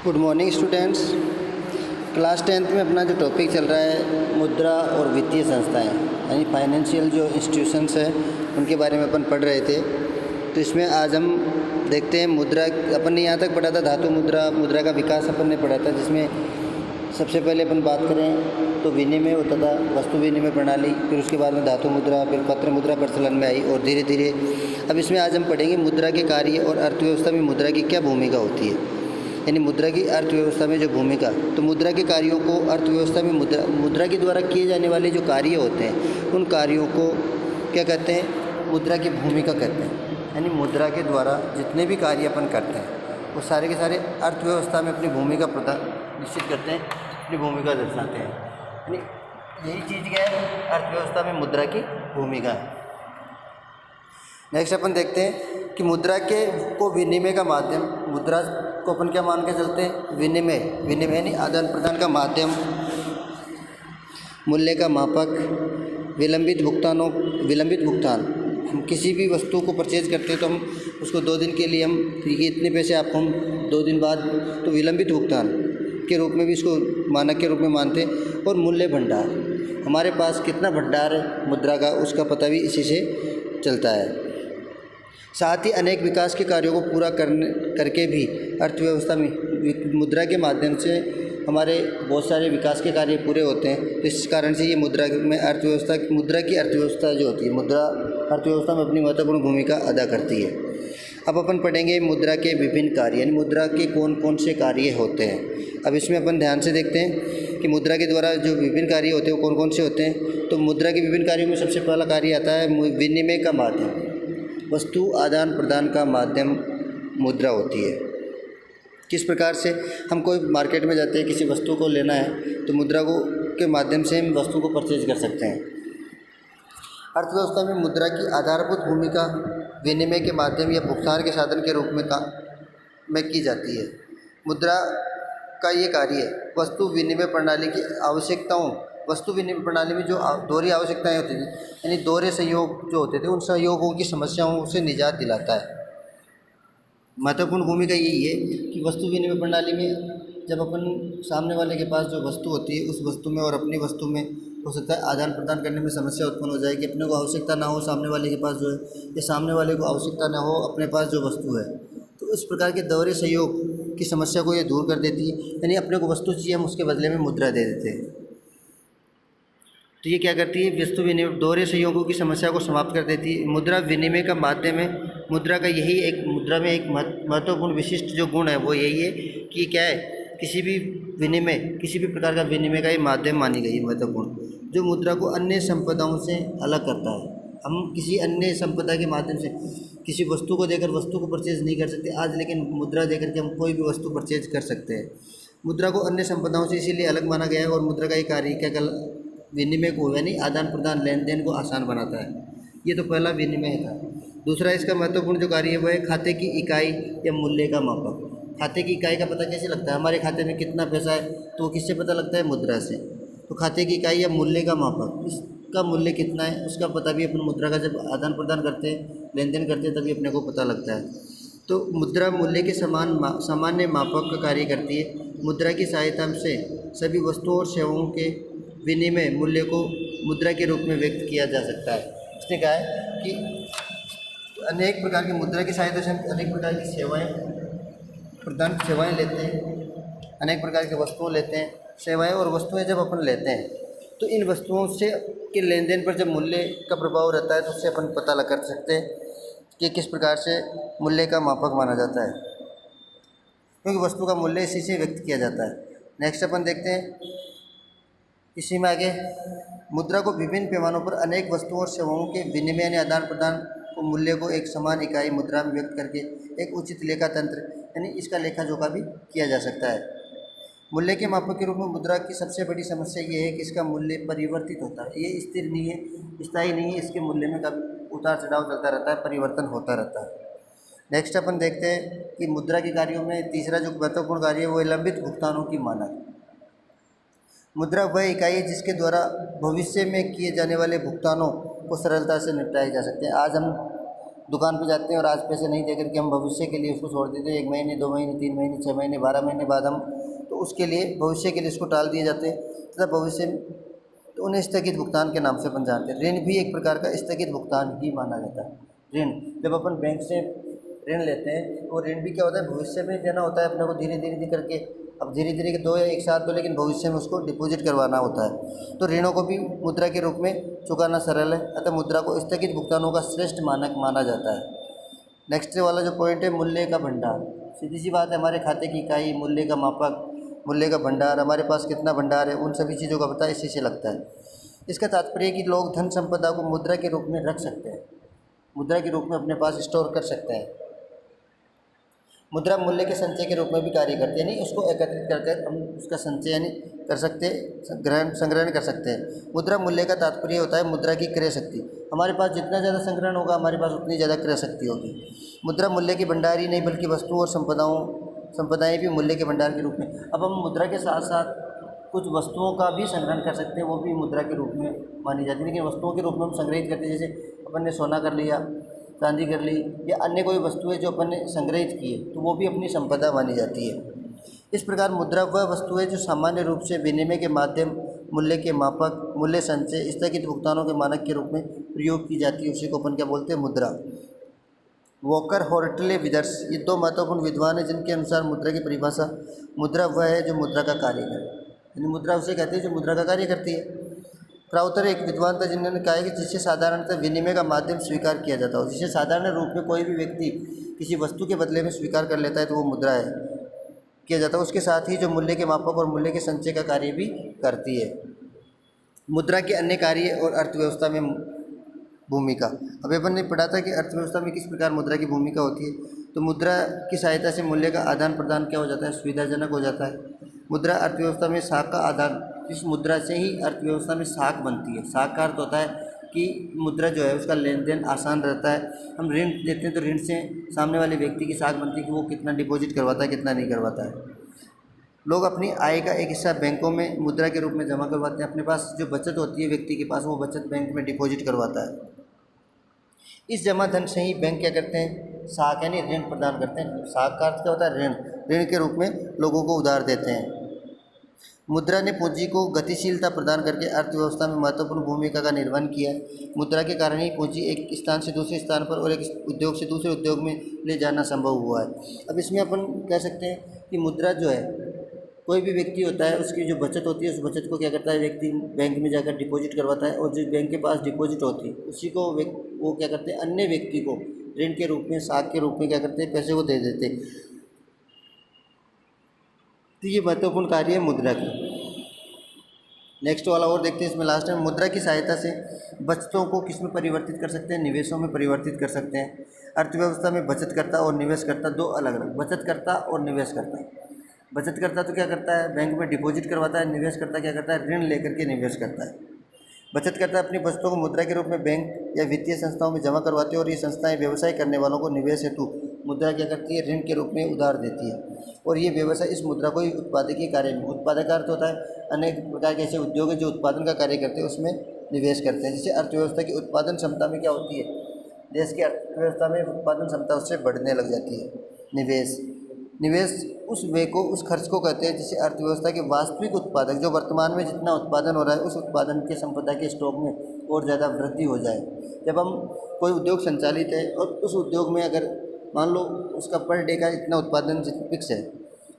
Good morning students. Class 10th में अपना जो टॉपिक चल रहा है मुद्रा और वित्तीय संस्थाएं यानी फाइनेंशियल जो इंस्टीट्यूशंस हैं उनके बारे में अपन पढ़ रहे थे। तो इसमें आज हम देखते हैं मुद्रा। अपन ने यहाँ तक पढ़ा था धातु मुद्रा, मुद्रा का विकास अपन ने पढ़ा था, जिसमें सबसे पहले अपन बात करें तो विनिमय होता था, वस्तु विनिमय प्रणाली, फिर उसके बाद में धातु मुद्रा, फिर पत्र मुद्रा प्रचलन में आई और धीरे धीरे अब इसमें आज हम पढ़ेंगे मुद्रा के कार्य और अर्थव्यवस्था में मुद्रा की क्या भूमिका होती है, यानी मुद्रा की अर्थव्यवस्था में जो भूमिका। तो मुद्रा के कार्यों को अर्थव्यवस्था में मुद्रा के द्वारा किए जाने वाले जो कार्य होते हैं उन कार्यों को क्या कहते हैं, मुद्रा की भूमिका कहते हैं। यानी मुद्रा के द्वारा जितने भी कार्य अपन करते हैं वो सारे के सारे अर्थव्यवस्था में अपनी भूमिका निश्चित करते हैं, अपनी भूमिका दर्शाते हैं। यानी यही चीज़ क्या है, अर्थव्यवस्था में मुद्रा की भूमिका है। नेक्स्ट अपन देखते हैं कि मुद्रा के को विनिमय का माध्यम, मुद्रा को अपन क्या मान के चलते हैं, विनिमय यानी आदान प्रदान का माध्यम, मूल्य का मापक, विलंबित भुगतान। हम किसी भी वस्तु को परचेज करते हैं तो हम उसको 2 दिन के लिए हम ये इतने पैसे आपको हम 2 दिन बाद, तो विलंबित भुगतान के रूप में भी इसको मानक के रूप में मानते हैं। और मूल्य भंडार, हमारे पास कितना भंडार है मुद्रा का उसका पता भी इसी से चलता है। साथ ही अनेक विकास के कार्यों को पूरा करके भी अर्थव्यवस्था में मुद्रा के माध्यम से हमारे बहुत सारे विकास के कार्य पूरे होते हैं। तो इस कारण से ये मुद्रा की अर्थव्यवस्था जो होती है, मुद्रा अर्थव्यवस्था में अपनी महत्वपूर्ण भूमिका अदा करती है। अब अपन पढ़ेंगे मुद्रा के विभिन्न कार्य, यानी मुद्रा के कौन कौन से कार्य होते हैं। अब इसमें अपन ध्यान से देखते हैं कि मुद्रा के द्वारा जो विभिन्न कार्य होते हैं वो कौन कौन से होते हैं। तो मुद्रा के विभिन्न कार्यों में सबसे पहला कार्य आता है विनिमय का माध्यम, वस्तु आदान प्रदान का माध्यम मुद्रा होती है। किस प्रकार से हम कोई मार्केट में जाते हैं, किसी वस्तु को लेना है तो मुद्रा को के माध्यम से हम वस्तु को परचेज कर सकते हैं। अर्थव्यवस्था में मुद्रा की आधारभूत भूमिका विनिमय के माध्यम या भुगतान के साधन के रूप में की जाती है। मुद्रा का ये कार्य है वस्तु विनिमय प्रणाली की आवश्यकताओं, वस्तु विनिमय प्रणाली में जो दोहरी आवश्यकताएं होती थी, यानी दोहरे सहयोग जो होते थे, उन सहयोगों की समस्याओं से निजात दिलाता है। महत्वपूर्ण भूमिका यही है कि वस्तु विनिमय प्रणाली में जब अपन सामने वाले के पास जो वस्तु होती है उस वस्तु में और अपनी वस्तु में हो सकता है आदान प्रदान करने में समस्या उत्पन्न हो जाए कि अपने को आवश्यकता ना हो सामने वाले के पास जो है, या सामने वाले को आवश्यकता ना हो अपने पास जो वस्तु है। तो इस प्रकार के दोहरे सहयोग की समस्या को ये दूर कर देती है। यानी अपने को वस्तु चाहिए, हम उसके बदले में मुद्रा दे देते हैं। तो ये क्या करती है, वस्तु विनिमय दोहरे सहयोगों की समस्या को समाप्त कर देती है। मुद्रा विनिमय का माध्यम है। मुद्रा का यही एक मुद्रा में एक महत्वपूर्ण विशिष्ट जो गुण है वो यही है कि क्या है, किसी भी प्रकार का विनिमय का ये माध्यम मानी गई है महत्वपूर्ण, जो मुद्रा को अन्य संपदाओं से अलग करता है। हम किसी अन्य संपदा के माध्यम से किसी वस्तु को देकर वस्तु को परचेज नहीं कर सकते आज, लेकिन मुद्रा देकर के हम कोई भी वस्तु परचेज कर सकते हैं। मुद्रा को अन्य संपदाओं से इसीलिए अलग माना गया है। और मुद्रा का ये कार्य क्या विनिमय को यानी आदान प्रदान लेन देन को आसान बनाता है। ये तो पहला विनिमय था। दूसरा इसका महत्वपूर्ण जो कार्य है वो है खाते की इकाई या मूल्य का मापक। खाते की इकाई का पता कैसे लगता है, हमारे खाते में कितना पैसा है तो किससे पता लगता है, मुद्रा से। तो खाते की इकाई या मूल्य का मापक, इसका मूल्य कितना है उसका पता भी अपन मुद्रा का जब आदान प्रदान करते हैं, लेन देन करते हैं, तभी अपने को पता लगता है। तो मुद्रा मूल्य के सामान्य मापक का कार्य करती है। मुद्रा की सहायता से सभी वस्तुओं और सेवाओं के विनिमय मूल्य को मुद्रा के रूप में व्यक्त किया जा सकता है। इसने कहा है कि अनेक प्रकार की मुद्रा की सहायता से हम अनेक प्रकार की सेवाएं लेते हैं, अनेक प्रकार की वस्तुएं लेते हैं। सेवाएं और वस्तुएं जब अपन लेते हैं तो इन वस्तुओं से के लेन देन पर जब मूल्य का प्रभाव रहता है तो उससे अपन पता लगा कर सकते हैं कि किस प्रकार से मूल्य का मापक माना जाता है, क्योंकि वस्तु का मूल्य इसी से व्यक्त किया जाता है। नेक्स्ट अपन देखते हैं इसी में आगे, मुद्रा को विभिन्न पैमानों पर अनेक वस्तुओं और सेवाओं के विनिमय यानी आदान प्रदान को मूल्य को एक समान इकाई मुद्रा में व्यक्त करके एक उचित लेखा तंत्र यानी इसका लेखा जोखा भी किया जा सकता है। मूल्य के मापक के रूप में मुद्रा की सबसे बड़ी समस्या ये है कि इसका मूल्य परिवर्तित होता है, ये स्थिर नहीं है, स्थायी नहीं है। इसके मूल्य में कभी उतार चढ़ाव चलता रहता है, परिवर्तन होता रहता है। नेक्स्ट अपन देखते हैं कि मुद्रा के कार्यों में तीसरा जो महत्वपूर्ण कार्य है वो विलंबित भुगतानों की मानक। मुद्रा वह इकाई है जिसके द्वारा भविष्य में किए जाने वाले भुगतानों को सरलता से निपटाए जा सकते हैं। आज हम दुकान पे जाते हैं और आज पैसे नहीं दे करके हम भविष्य के लिए उसको छोड़ देते हैं, 1 महीने 2 महीने 3 महीने 6 महीने 12 महीने बाद हम, तो उसके लिए भविष्य के लिए इसको टाल दिए जाते हैं तथा भविष्य में तो उन्हें स्थगित भुगतान के नाम से अपन जानते हैं। ऋण भी एक प्रकार का स्थगित भुगतान ही माना जाता है। ऋण जब अपन बैंक से ऋण लेते हैं तो ऋण भी क्या होता है, भविष्य में देना होता है अपने को, धीरे धीरे करके। अब धीरे धीरे के 2 या 1 साथ दो, लेकिन भविष्य में उसको डिपॉजिट करवाना होता है। तो ऋणों को भी मुद्रा के रूप में चुकाना सरल है, अतः मुद्रा को स्थगित भुगतानों का श्रेष्ठ मानक माना जाता है। नेक्स्ट वाला जो पॉइंट है, मूल्य का भंडार। सीधी सी बात है, हमारे खाते की इकाई, मूल्य का मापक, मूल्य का भंडार, हमारे पास कितना भंडार है, उन सभी चीज़ों का पता इसी से लगता है। इसका तात्पर्य है कि लोग धन संपदा को मुद्रा के रूप में रख सकते हैं, मुद्रा के रूप में अपने पास स्टोर कर सकते हैं। मुद्रा मूल्य के संचय के रूप में भी कार्य करती है, यानी उसको एकत्रित करके हम उसका संचय यानी कर सकते हैं, संग्रहण कर सकते हैं। मुद्रा मूल्य का तात्पर्य होता है मुद्रा की क्रय शक्ति। हमारे पास जितना ज़्यादा संग्रहण होगा, हमारे पास उतनी ज़्यादा क्रय शक्ति होगी। मुद्रा मूल्य की भंडार ही नहीं बल्कि वस्तुओं और संपदाएँ भी मूल्य के भंडार के रूप में। अब हम मुद्रा के साथ साथ कुछ वस्तुओं का भी संग्रहण कर सकते हैं, वो भी मुद्रा के रूप में मानी जाती है। लेकिन वस्तुओं के रूप में हम संग्रहित करते हैं, जैसे अपन ने सोना कर लिया, चांदी कर ली, या अन्य कोई वस्तुएं जो अपन ने संग्रहित की है, तो वो भी अपनी संपदा मानी जाती है। इस प्रकार मुद्रा वह वस्तुएं जो सामान्य रूप से विनिमय के माध्यम, मूल्य के मापक, मूल्य संचय, स्थगित भुगतानों के मानक के रूप में प्रयोग की जाती है, उसी को अपन क्या बोलते हैं, मुद्रा। वॉकर हॉर्टले विदर्स, ये 2 महत्वपूर्ण विद्वान हैं जिनके अनुसार मुद्रा की परिभाषा, मुद्रा वह है जो मुद्रा का कार्य करे, यानी मुद्रा उसे कहते हैं जो मुद्रा का कार्य करती है। क्राउथर एक विद्वान था जिन्होंने कहा है कि जिससे साधारणतः विनिमय का माध्यम स्वीकार किया जाता हो, जिसे साधारण रूप में कोई भी व्यक्ति किसी वस्तु के बदले में स्वीकार कर लेता है, तो वो मुद्रा है किया जाता है। उसके साथ ही जो मूल्य के मापक और मूल्य के संचय का कार्य भी करती है। मुद्रा के अन्य कार्य और अर्थव्यवस्था में भूमिका। अभी अपन ने पढ़ा था कि अर्थव्यवस्था में किस प्रकार मुद्रा की भूमिका होती है। तो मुद्रा की सहायता से मूल्य का आदान प्रदान क्या हो जाता है, सुविधाजनक हो जाता है। मुद्रा अर्थव्यवस्था में साख का आदान, इस मुद्रा से ही अर्थव्यवस्था में साख बनती है। साख का अर्थ होता है कि मुद्रा जो है उसका लेन देन आसान रहता है। हम ऋण देते हैं तो ऋण से सामने वाले व्यक्ति की साख बनती है कि वो कितना डिपॉजिट करवाता है, कितना नहीं करवाता है। लोग अपनी आय का एक हिस्सा बैंकों में मुद्रा के रूप में जमा करवाते हैं। अपने पास जो बचत होती है व्यक्ति के पास, वो बचत बैंक में डिपॉजिट करवाता है। इस जमा धन से ही बैंक क्या करते हैं, साख यानी ऋण प्रदान करते हैं। साख का अर्थ क्या होता है, ऋण। ऋण के रूप में लोगों को उधार देते हैं। मुद्रा ने पूंजी को गतिशीलता प्रदान करके अर्थव्यवस्था में महत्वपूर्ण भूमिका का निर्वहन किया है। मुद्रा के कारण ही पूंजी एक स्थान से दूसरे स्थान पर और एक उद्योग से दूसरे उद्योग में ले जाना संभव हुआ है। अब इसमें अपन कह सकते हैं कि मुद्रा जो है, कोई भी व्यक्ति होता है उसकी जो बचत होती है, उस बचत को क्या करता है व्यक्ति, बैंक में जाकर डिपॉजिट करवाता है, और जो बैंक के पास डिपॉजिट होती है उसी को वो क्या करते हैं, अन्य व्यक्ति को ऋण के रूप में, साख के रूप में क्या करते हैं, पैसे को दे देते हैं। तो ये महत्वपूर्ण कार्य है मुद्रा की। नेक्स्ट वाला और देखते हैं, इसमें लास्ट में मुद्रा की सहायता से बचतों को किस में परिवर्तित कर सकते हैं, निवेशों में परिवर्तित कर सकते हैं। अर्थव्यवस्था में बचतकर्ता और निवेशकर्ता 2 अलग अलग, बचतकर्ता और निवेशकर्ता। बचतकर्ता तो क्या करता है, बैंक में डिपॉजिट करवाता है। निवेशकर्ता क्या करता है, ऋण लेकर के निवेश करता है। बचतकर्ता अपनी बचतों को मुद्रा के रूप में बैंक या वित्तीय संस्थाओं में जमा करवाते हैं, और ये संस्थाएं व्यवसाय करने वालों को निवेश हेतु मुद्रा क्या करती है, ऋण के रूप में उधार देती है। और ये व्यवसाय इस मुद्रा को ही उत्पादकीय कार्य में, उत्पादक का अर्थ होता है अनेक प्रकार के ऐसे उद्योग है जो उत्पादन का कार्य करते हैं, उसमें निवेश करते हैं। जिससे अर्थव्यवस्था की उत्पादन क्षमता में क्या होती है, देश की अर्थव्यवस्था में उत्पादन क्षमता उससे बढ़ने लग जाती है। निवेश उस व्यय को, उस खर्च को कहते हैं जिससे अर्थव्यवस्था के वास्तविक उत्पादक, जो वर्तमान में जितना उत्पादन हो रहा है, उस उत्पादन के संपदा के स्टॉक में और ज़्यादा वृद्धि हो जाए। जब हम कोई उद्योग संचालित है और उस उद्योग में अगर मान लो उसका पर डे का इतना उत्पादन फिक्स है,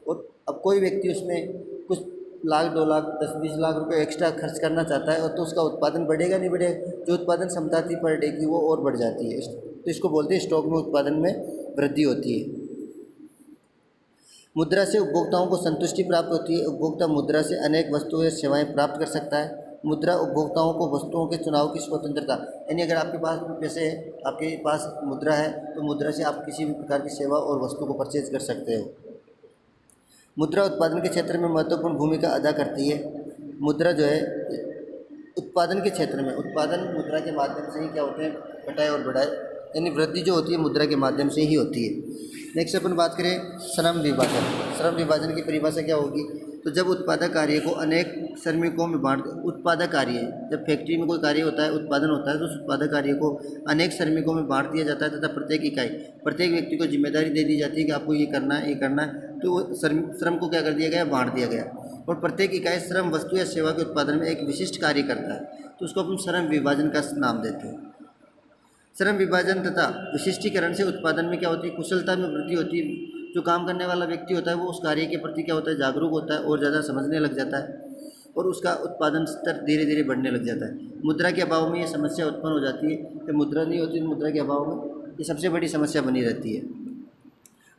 और अब कोई व्यक्ति उसमें कुछ लाख, 2 लाख, 10-20 लाख रुपए एक्स्ट्रा खर्च करना चाहता है, और तो उसका उत्पादन बढ़ेगा नहीं बढ़ेगा, जो उत्पादन क्षमता थी पर डे की वो और बढ़ जाती है। तो इसको बोलते हैं स्टॉक में उत्पादन में वृद्धि होती है। मुद्रा से उपभोक्ताओं को संतुष्टि प्राप्त होती है। उपभोक्ता मुद्रा से अनेक वस्तुएं सेवाएं प्राप्त कर सकता है। मुद्रा उपभोक्ताओं को वस्तुओं के चुनाव की स्वतंत्रता, यानी अगर आपके पास पैसे है, आपके पास मुद्रा है, तो मुद्रा से आप किसी भी प्रकार की सेवा और वस्तु को परचेज कर सकते हो। मुद्रा उत्पादन के क्षेत्र में महत्वपूर्ण भूमिका अदा करती है। मुद्रा जो है उत्पादन के क्षेत्र में, उत्पादन मुद्रा के माध्यम से ही क्या होते हैं, घटाए और बढ़ाए, यानी वृद्धि जो होती है मुद्रा के माध्यम से ही होती है। नेक्स्ट अपन बात करें श्रम विभाजन। श्रम विभाजन की परिभाषा क्या होगी, तो जब उत्पादक कार्य को अनेक श्रमिकों में बांट उत्पादक कार्य जब फैक्ट्री में कोई कार्य होता है, उत्पादन होता है, तो उस उत्पादक कार्य को अनेक श्रमिकों में बांट दिया जाता है तथा प्रत्येक व्यक्ति को जिम्मेदारी दे दी जाती है कि आपको ये करना है, ये करना है। तो वो श्रम को क्या कर दिया गया, बांट दिया गया। और प्रत्येक इकाई श्रम, वस्तु या सेवा के उत्पादन में एक विशिष्ट कार्य करता है, तो उसको अपन श्रम विभाजन का नाम देते हैं। श्रम विभाजन तथा विशिष्टीकरण से उत्पादन में क्या होती है, कुशलता में वृद्धि होती है। जो काम करने वाला व्यक्ति होता है वो उस कार्य के प्रति क्या होता है, जागरूक होता है और ज़्यादा समझने लग जाता है और उसका उत्पादन स्तर धीरे धीरे बढ़ने लग जाता है। मुद्रा के अभाव में ये समस्या उत्पन्न हो जाती है। जब मुद्रा नहीं होती तो मुद्रा के अभाव में ये सबसे बड़ी समस्या बनी रहती है।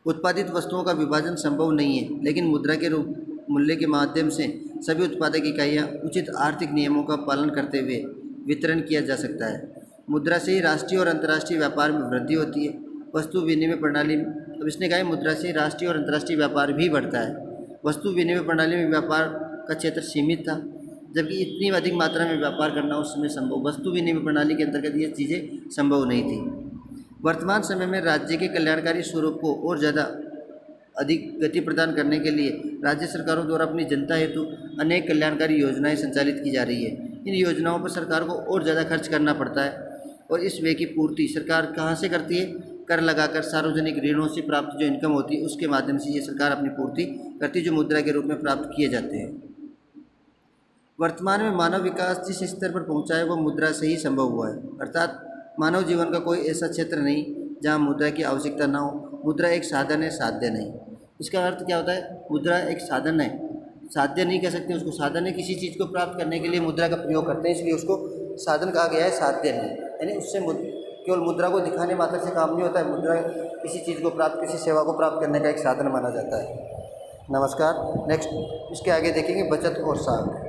उत्पादित वस्तुओं का विभाजन संभव नहीं है, लेकिन मुद्रा के रूप मूल्य के माध्यम से सभी उत्पादक इकाइयाँ उचित आर्थिक नियमों का पालन करते हुए वितरण किया जा सकता है। मुद्रा से ही राष्ट्रीय और अंतर्राष्ट्रीय व्यापार में वृद्धि होती है। वस्तु विनिमय प्रणाली, अब इसने कहा है मुद्रा से राष्ट्रीय और अंतर्राष्ट्रीय व्यापार भी बढ़ता है। वस्तु विनिमय प्रणाली में व्यापार का क्षेत्र सीमित था, जबकि इतनी अधिक मात्रा में व्यापार करना उस समय संभव, वस्तु विनिमय प्रणाली के अंतर्गत ये चीज़ें संभव नहीं थी। वर्तमान समय में राज्य के कल्याणकारी स्वरूप को और ज़्यादा अधिक गति प्रदान करने के लिए राज्य सरकारों द्वारा अपनी जनता हेतु अनेक कल्याणकारी योजनाएं संचालित की जा रही है। इन योजनाओं पर सरकार को और ज़्यादा खर्च करना पड़ता है और इस व्यय की पूर्ति सरकार कहाँ से करती है, कर लगाकर सार्वजनिक ऋणों से प्राप्त जो इनकम होती है उसके माध्यम से ये सरकार अपनी पूर्ति करती है, जो मुद्रा के रूप में प्राप्त किए जाते हैं। वर्तमान में मानव विकास जिस स्तर पर पहुंचा है वह मुद्रा से ही संभव हुआ है, अर्थात मानव जीवन का कोई ऐसा क्षेत्र नहीं जहां मुद्रा की आवश्यकता ना हो। मुद्रा एक साधन है, साध्य नहीं। इसका अर्थ क्या होता है, मुद्रा एक साधन है, साध्य नहीं कह सकते उसको। साधन है, किसी चीज़ को प्राप्त करने के लिए मुद्रा का प्रयोग करते हैं, इसलिए उसको साधन कहा गया है, साध्य नहीं। यानी उससे केवल मुद्रा को दिखाने मात्र से काम नहीं होता है। मुद्रा किसी चीज़ को प्राप्त, किसी सेवा को प्राप्त करने का एक साधन माना जाता है। नमस्कार। नेक्स्ट इसके आगे देखेंगे बचत और साख।